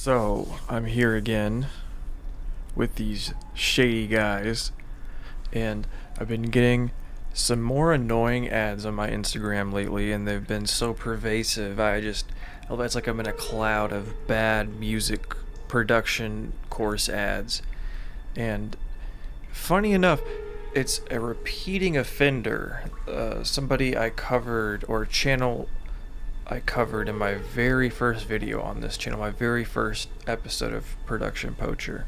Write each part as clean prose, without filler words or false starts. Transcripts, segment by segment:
So, I'm here again with these shady guys, and I've been getting some more annoying ads on my Instagram lately, and they've been so pervasive. It's like I'm in a cloud of bad music production course ads. And funny enough, it's a repeating offender. Somebody I covered, or channel I covered in my very first video on this channel, my very first episode of Production Poacher.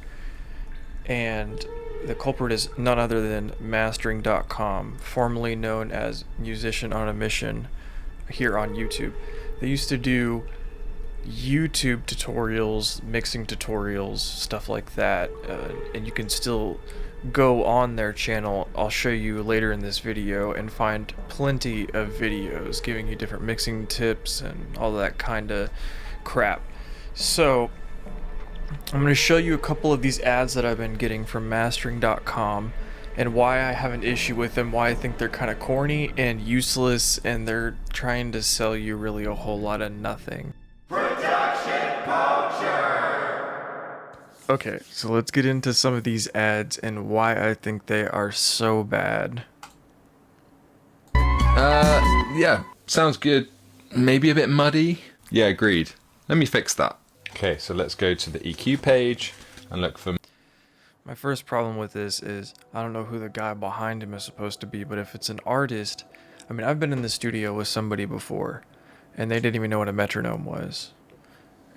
And the culprit is none other than mastering.com, formerly known as Musician on a Mission here on YouTube. They used to do YouTube tutorials, mixing tutorials, stuff like that, and you can still go on their channel. I'll show you later in this video and find plenty of videos giving you different mixing tips and all that kind of crap. So I'm going to show you a couple of these ads that I've been getting from mastering.com and why I have an issue with them, why I think they're kind of corny and useless, and they're trying to sell you really a whole lot of nothing. Production Poacher! Okay, so let's get into some of these ads and why I think they are so bad. Yeah, sounds good. Maybe a bit muddy. Yeah, agreed. Let me fix that. Okay, so let's go to the EQ page and look for... My first problem with this is I don't know who the guy behind him is supposed to be, but if it's an artist, I mean, I've been in the studio with somebody before, and they didn't even know what a metronome was.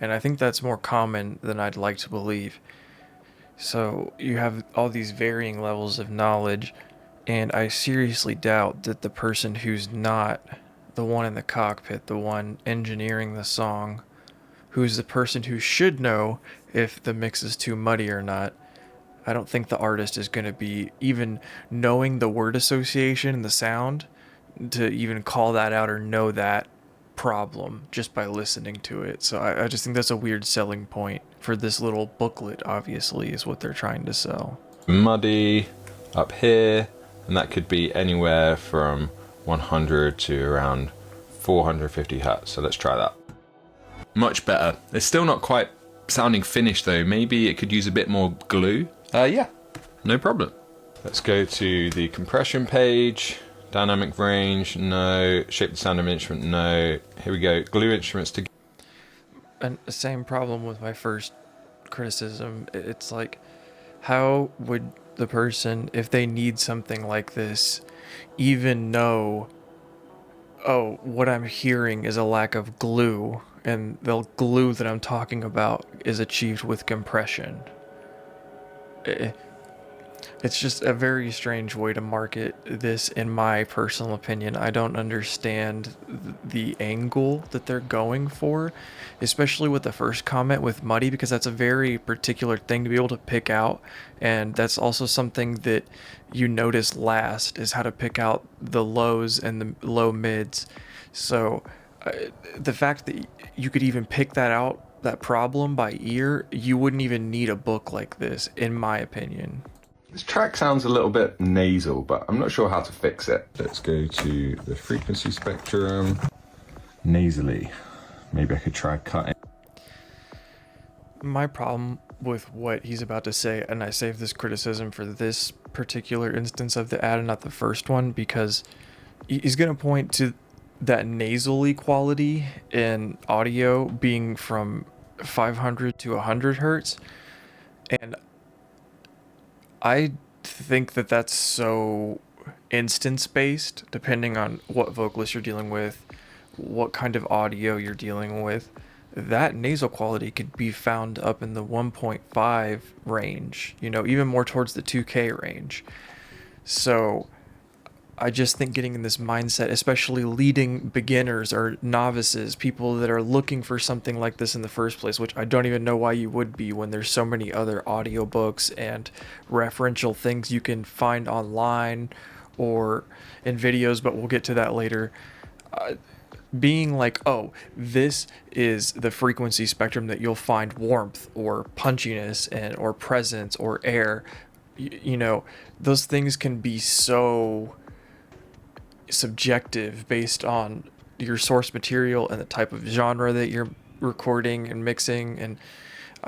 And I think that's more common than I'd like to believe. So you have all these varying levels of knowledge, and I seriously doubt that the person who's not the one in the cockpit, the one engineering the song, who's the person who should know if the mix is too muddy or not, I don't think the artist is going to be even knowing the word association and the sound to even call that out or know that problem just by listening to it. So I just think that's a weird selling point for this little booklet, obviously, is what they're trying to sell. Muddy up here, and that could be anywhere from 100 to around 450 hertz. So let's try that. Much better. It's still not quite sounding finished though. Maybe it could use a bit more glue. Yeah, no problem. Let's go to the compression page. Dynamic range, no. Shape the sound of an instrument, no. Here we go. Glue instruments together. And the same problem with my first criticism. It's like, how would the person, if they need something like this, even know, oh, what I'm hearing is a lack of glue, and the glue that I'm talking about is achieved with compression? It's just a very strange way to market this, in my personal opinion. I don't understand the angle that they're going for, especially with the first comment with muddy, because that's a very particular thing to be able to pick out. And that's also something that you notice last, is how to pick out the lows and the low mids. So the fact that you could even pick that out, that problem by ear, you wouldn't even need a book like this, in my opinion. This track sounds a little bit nasal, but I'm not sure how to fix it. Let's go to the frequency spectrum. Nasally. Maybe I could try cutting. My problem with what he's about to say, and I save this criticism for this particular instance of the ad and not the first one, because he's going to point to that nasally quality in audio being from 500 to 100 hertz. And I think that that's so instance-based, depending on what vocalist you're dealing with, what kind of audio you're dealing with. That nasal quality could be found up in the 1.5 range, even more towards the 2K range. So I just think getting in this mindset, especially leading beginners or novices, people that are looking for something like this in the first place, which I don't even know why you would be when there's so many other audiobooks and referential things you can find online or in videos, but we'll get to that later. Being like, oh, this is the frequency spectrum that you'll find warmth or punchiness and or presence or air, those things can be so subjective based on your source material and the type of genre that you're recording and mixing. And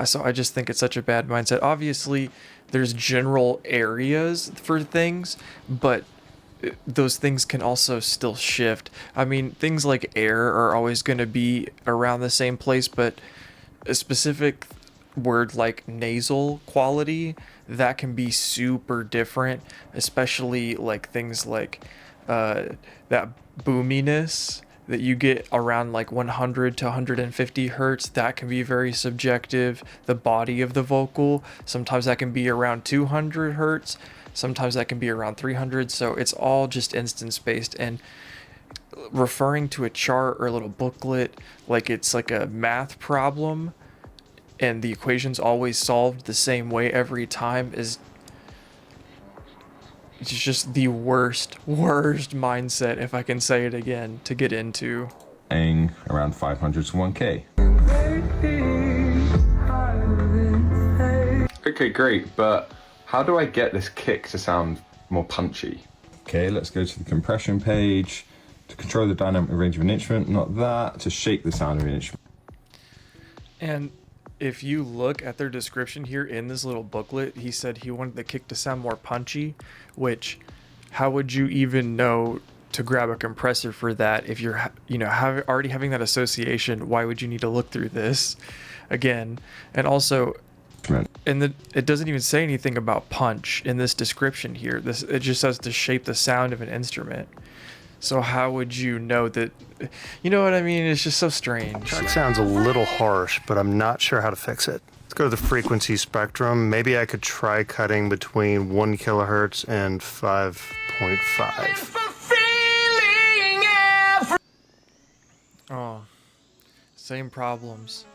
So I just think it's such a bad mindset. Obviously, there's general areas for things, but those things can also still shift. I mean, things like air are always going to be around the same place, but a specific word like nasal quality, that can be super different, especially like things like that boominess that you get around like 100 to 150 hertz. That can be very subjective. The body of the vocal, sometimes that can be around 200 hertz, sometimes that can be around 300. So it's all just instance based, and referring to a chart or a little booklet like it's like a math problem and the equation's always solved the same way every time is just the worst mindset, if I can say it again, to get into. Around 500 to 1K. Okay, great, but how do I get this kick to sound more punchy? Okay, let's go to the compression page. To control the dynamic range of an instrument, not that, to shape the sound of an instrument. And if you look at their description here in this little booklet, he said he wanted the kick to sound more punchy, which how would you even know to grab a compressor for that if you're, already having that association? Why would you need to look through this again? And also, it doesn't even say anything about punch in this description here. It just says to shape the sound of an instrument. So how would you know that? You know what I mean? It's just so strange. Track sounds a little harsh, but I'm not sure how to fix it. Let's go to the frequency spectrum. Maybe I could try cutting between 1 kilohertz and 5.5. Oh, same problems.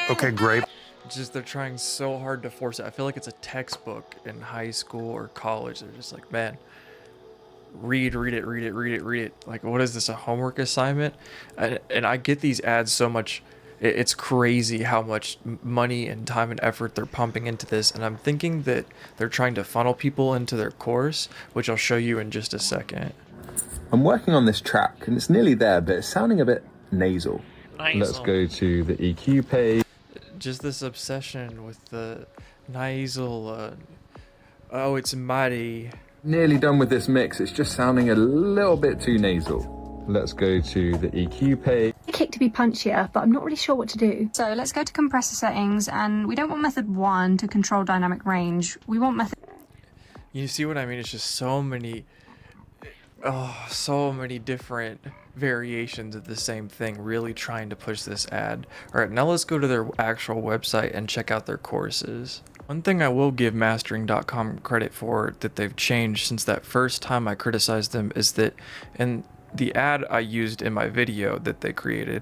Okay, great. Just they're trying so hard to force it. I feel like it's a textbook in high school or college. They're just like, man, read it. Like, what is this, a homework assignment? And I get these ads so much. It's crazy how much money and time and effort they're pumping into this. And I'm thinking that they're trying to funnel people into their course, which I'll show you in just a second. I'm working on this track and it's nearly there, but it's sounding a bit nasal. Let's go to the EQ page. Just this obsession with the nasal. Oh, it's mighty. Nearly done with this mix, it's just sounding a little bit too nasal. Let's go to the EQ page. Kick to be punchier, but I'm not really sure what to do. So let's go to compressor settings, and we don't want method 1 to control dynamic range. We want method... You see what I mean? It's just so many different variations of the same thing, really trying to push this ad. All right, now let's go to their actual website and check out their courses. One thing I will give mastering.com credit for that they've changed since that first time I criticized them is that in the ad I used in my video that they created,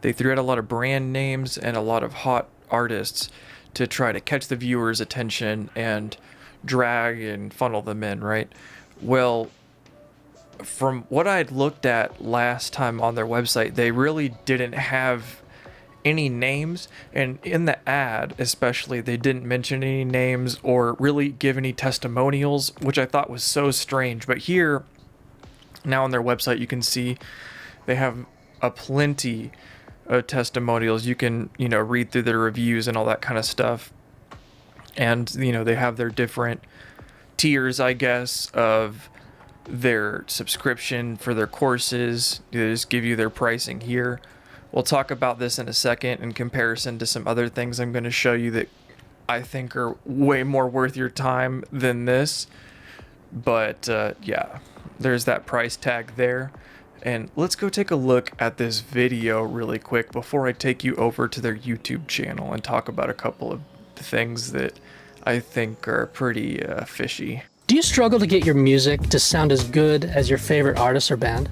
they threw out a lot of brand names and a lot of hot artists to try to catch the viewer's attention and drag and funnel them in, right? Well, from what I'd looked at last time on their website, they really didn't have any names, and in the ad especially, they didn't mention any names or really give any testimonials, which I thought was so strange. But here, now on their website, you can see they have a plenty of testimonials. You can, read through their reviews and all that kind of stuff. And, they have their different tiers, I guess, of their subscription for their courses. They just give you their pricing here. We'll talk about this in a second in comparison to some other things I'm going to show you that I think are way more worth your time than this. But yeah, there's that price tag there. And let's go take a look at this video really quick before I take you over to their YouTube channel and talk about a couple of things that I think are pretty fishy. Do you struggle to get your music to sound as good as your favorite artist or band?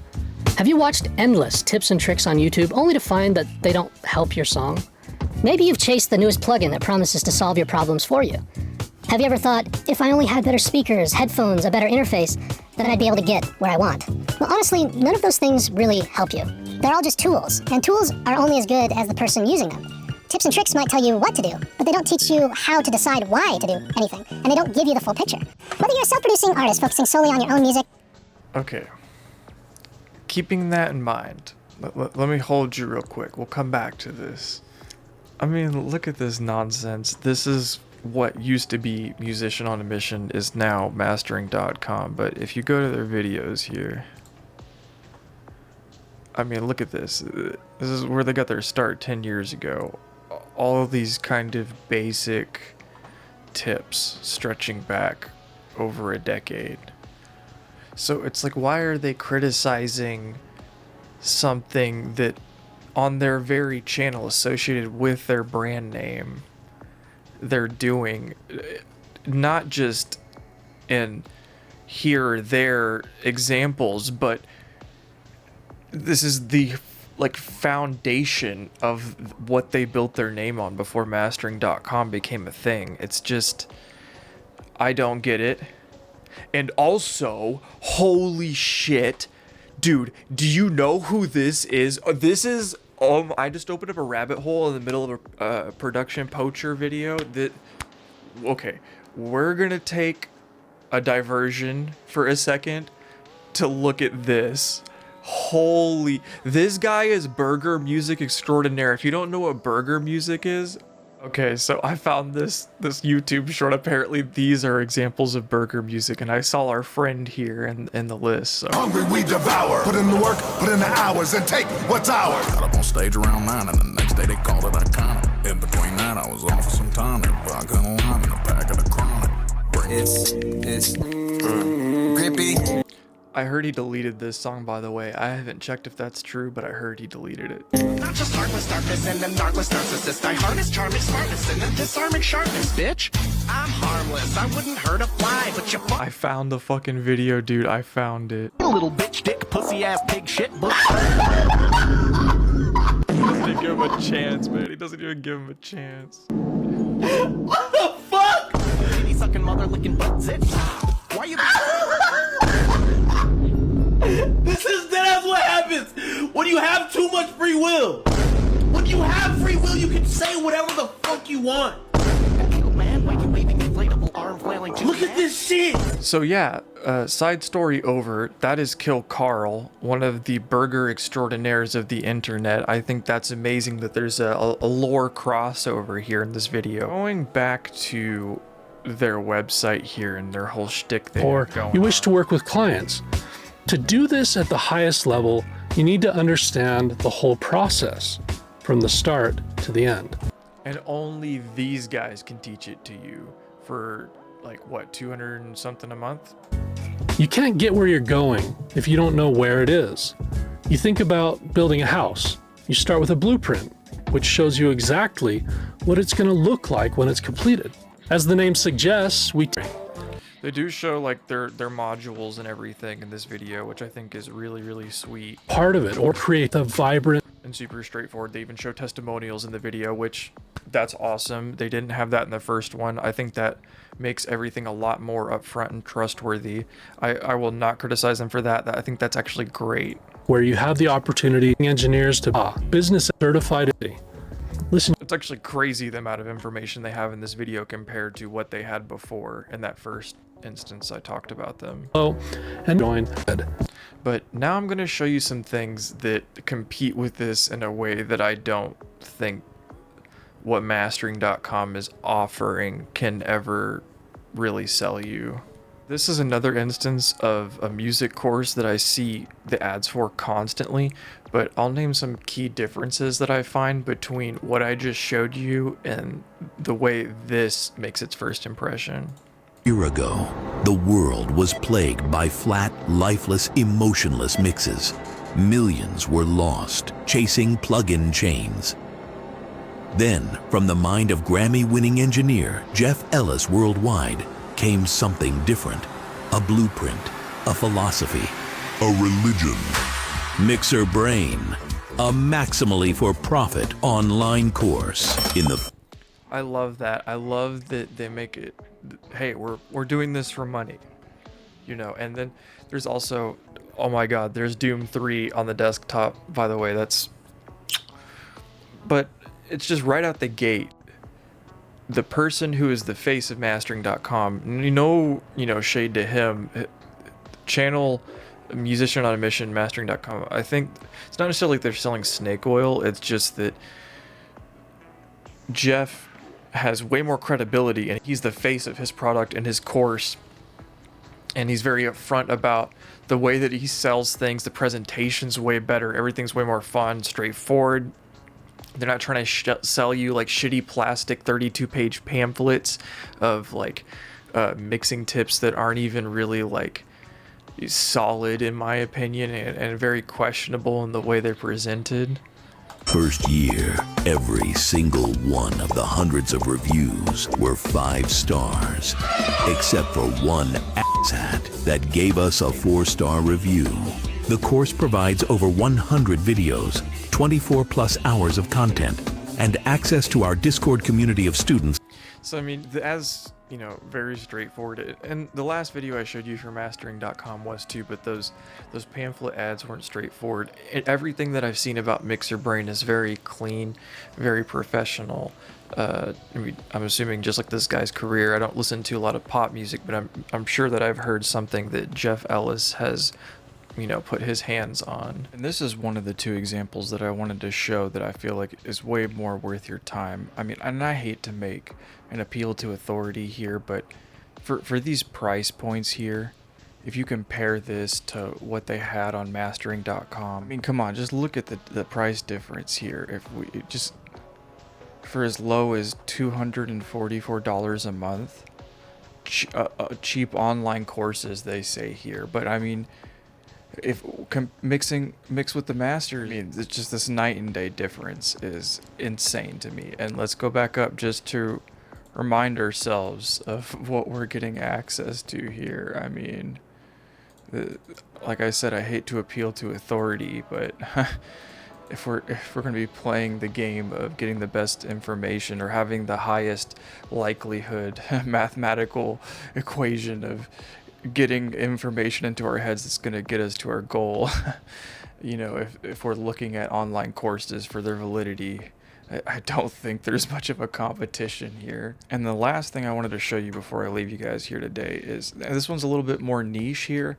Have you watched endless tips and tricks on YouTube only to find that they don't help your song? Maybe you've chased the newest plugin that promises to solve your problems for you. Have you ever thought, if I only had better speakers, headphones, a better interface, then I'd be able to get where I want? Well, honestly, none of those things really help you. They're all just tools, and tools are only as good as the person using them. Tips and tricks might tell you what to do, but they don't teach you how to decide why to do anything, and they don't give you the full picture. Whether you're a self-producing artist focusing solely on your own music... Okay. Keeping that in mind, let me hold you real quick. We'll come back to this. I mean, look at this nonsense. This is what used to be Musician on a Mission is now mastering.com. But if you go to their videos here, I mean, look at this. This is where they got their start 10 years ago. All of these kind of basic tips stretching back over a decade. So it's like, why are they criticizing something that on their very channel associated with their brand name they're doing, not just in here or there examples, but this is the like foundation of what they built their name on before mastering.com became a thing. It's just, I don't get it. And also, holy shit, dude, do you know who this is? This is, I just opened up a rabbit hole in the middle of a Production Poacher video that, okay, we're gonna take a diversion for a second to look at this. Holy, this guy is burger music extraordinaire. If you don't know what burger music is, okay, so I found this YouTube short. Apparently these are examples of burger music, and I saw our friend here in the list. So. Hungry we devour. Put in the work, put in the hours, and take what's ours. Got up on stage around 9, and the next day they called it iconic. In between that, I was on for some time. Vodka and lime and a pack of the chronic. It's grippy. I heard he deleted this song, by the way. I haven't checked if that's true, but I heard he deleted it. Not just heartless darkness and then darkless narcissist. I harness charming smartness and then disarming sharpness, bitch. I'm harmless. I wouldn't hurt a fly, but you I found the fucking video, dude. I found it. little bitch dick pussy ass pig shit. He doesn't give him a chance, man. He doesn't even give him a chance. What the fuck? Lady sucking mother licking butt zits. Why you? That's what happens when you have too much free will. When you have free will, you can say whatever the fuck you want. Man, waking, waving, inflatable arm flailing. Look at this shit. So yeah, side story over. That is Kil Karl, one of the burger extraordinaires of the internet. I think that's amazing that there's a lore crossover here in this video. Going back to their website here and their whole shtick they Or have going you wish on. to work with clients. To do this at the highest level, you need to understand the whole process from the start to the end. And only these guys can teach it to you for like what, 200 and something a month? You can't get where you're going if you don't know where it is. You think about building a house. You start with a blueprint, which shows you exactly what it's going to look like when it's completed. As the name suggests, They do show like their modules and everything in this video, which I think is really, really sweet. part of it or create a vibrant And super straightforward. They even show testimonials in the video, which that's awesome. They didn't have that in the first one. I think that makes everything a lot more upfront and trustworthy. I will not criticize them for that. I think that's actually great. where you have the opportunity engineers to business certified. Listen, It's actually crazy the amount of information they have in this video compared to what they had before in that first instance I talked about them. and join. But now I'm going to show you some things that compete with this in a way that I don't think what mastering.com is offering can ever really sell you. This is another instance of a music course that I see the ads for constantly, but I'll name some key differences that I find between what I just showed you and the way this makes its first impression. A year ago, the world was plagued by flat, lifeless, emotionless mixes. Millions were lost chasing plug-in chains. Then, from the mind of Grammy-winning engineer Jeff Ellis Worldwide, came something different. A blueprint, a philosophy, a religion. Mixer Brain, a maximally for-profit online course in the... I love that. I love that they make it, hey, we're doing this for money, you know. And then there's also, oh my god, there's Doom 3 on the desktop, by the way. That's, but it's just right out the gate. The person who is the face of mastering.com, you know, shade to him, channel Musician on a Mission, mastering.com. I think it's not necessarily like they're selling snake oil. It's just that Jeff has way more credibility, and he's the face of his product and his course, and he's very upfront about the way that he sells things. The presentation's way better, everything's way more fun, straightforward. They're not trying to sell you like shitty plastic 32-page pamphlets of like mixing tips that aren't even really like solid, in my opinion, and very questionable in the way they're presented. First year, every single one of the hundreds of reviews were 5 stars, except for one asshat that gave us a 4-star review. The course provides over 100 videos, 24 plus hours of content, and access to our Discord community of students. So I mean, as you know, very straightforward. And the last video I showed you for mastering.com was too, but those pamphlet ads weren't straightforward. Everything that I've seen about Mixer Brain is very clean, very professional. I mean, I'm assuming just like this guy's career. I don't listen to a lot of pop music, but I'm sure that I've heard something that Jeff Ellis has, you know, put his hands on. And this is one of the 2 examples that I wanted to show that I feel like is way more worth your time. I mean, and I hate to make an appeal to authority here, but for these price points here, if you compare this to what they had on mastering.com, I mean, come on, just look at the price difference here. If we just, for as low as $244 a month, cheap online courses, they say here, but I mean, if mix with the master, I mean, it's just this night and day difference is insane to me. And let's go back up just to remind ourselves of what we're getting access to here. I mean, like I said, I hate to appeal to authority, but if we're going to be playing the game of getting the best information or having the highest likelihood mathematical equation of getting information into our heads that's going to get us to our goal, you know, if we're looking at online courses for their validity, I don't think there's much of a competition here. And the last thing I wanted to show you before I leave you guys here today is, this one's a little bit more niche here.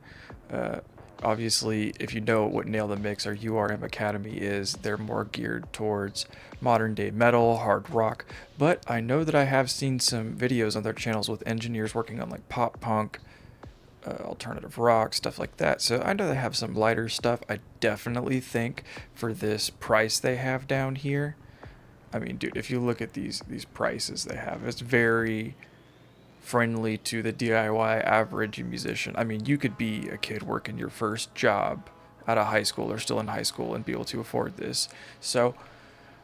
Obviously, if you know what Nail the Mix or URM Academy is, they're more geared towards modern day metal, hard rock. But I know that I have seen some videos on their channels with engineers working on like pop punk, alternative rock, stuff like that. So I know they have some lighter stuff. I definitely think for this price they have down here, I mean, dude, if you look at these prices they have, it's very friendly to the DIY average musician. I mean, you could be a kid working your first job out of high school or still in high school and be able to afford this. So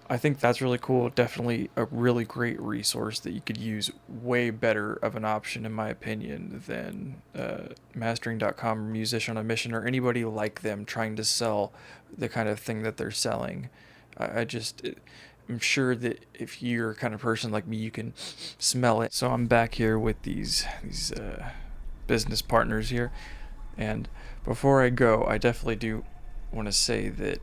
I think that's really cool. Definitely a really great resource that you could use, way better of an option in my opinion than mastering.com, Musician on a Mission, or anybody like them trying to sell the kind of thing that they're selling. I'm sure that if you're a kind of person like me, you can smell it. So I'm back here with these business partners here, and before I go, I definitely do want to say that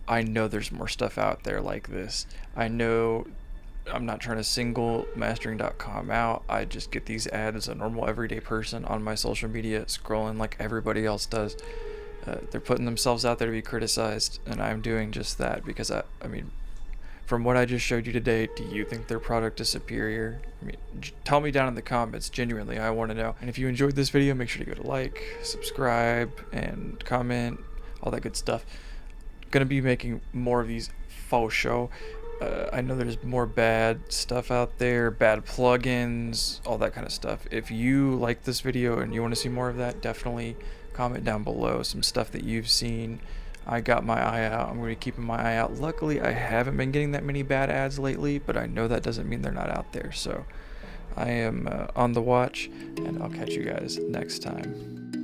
I know there's more stuff out there like this. I know I'm not trying to single mastering.com out. I just get these ads as a normal everyday person on my social media, scrolling like everybody else does. They're putting themselves out there to be criticized, and I'm doing just that because I mean, from what I just showed you today, do you think their product is superior? I mean, tell me down in the comments. Genuinely, I want to know. And if you enjoyed this video, make sure to go to like, subscribe, and comment, all that good stuff. Gonna be making more of these faux show. I know there's more bad stuff out there, bad plugins, all that kind of stuff. If you like this video and you want to see more of that, definitely comment down below some stuff that you've seen. I got my eye out. I'm going to be keeping my eye out. Luckily, I haven't been getting that many bad ads lately, but I know that doesn't mean they're not out there. So I am on the watch, and I'll catch you guys next time.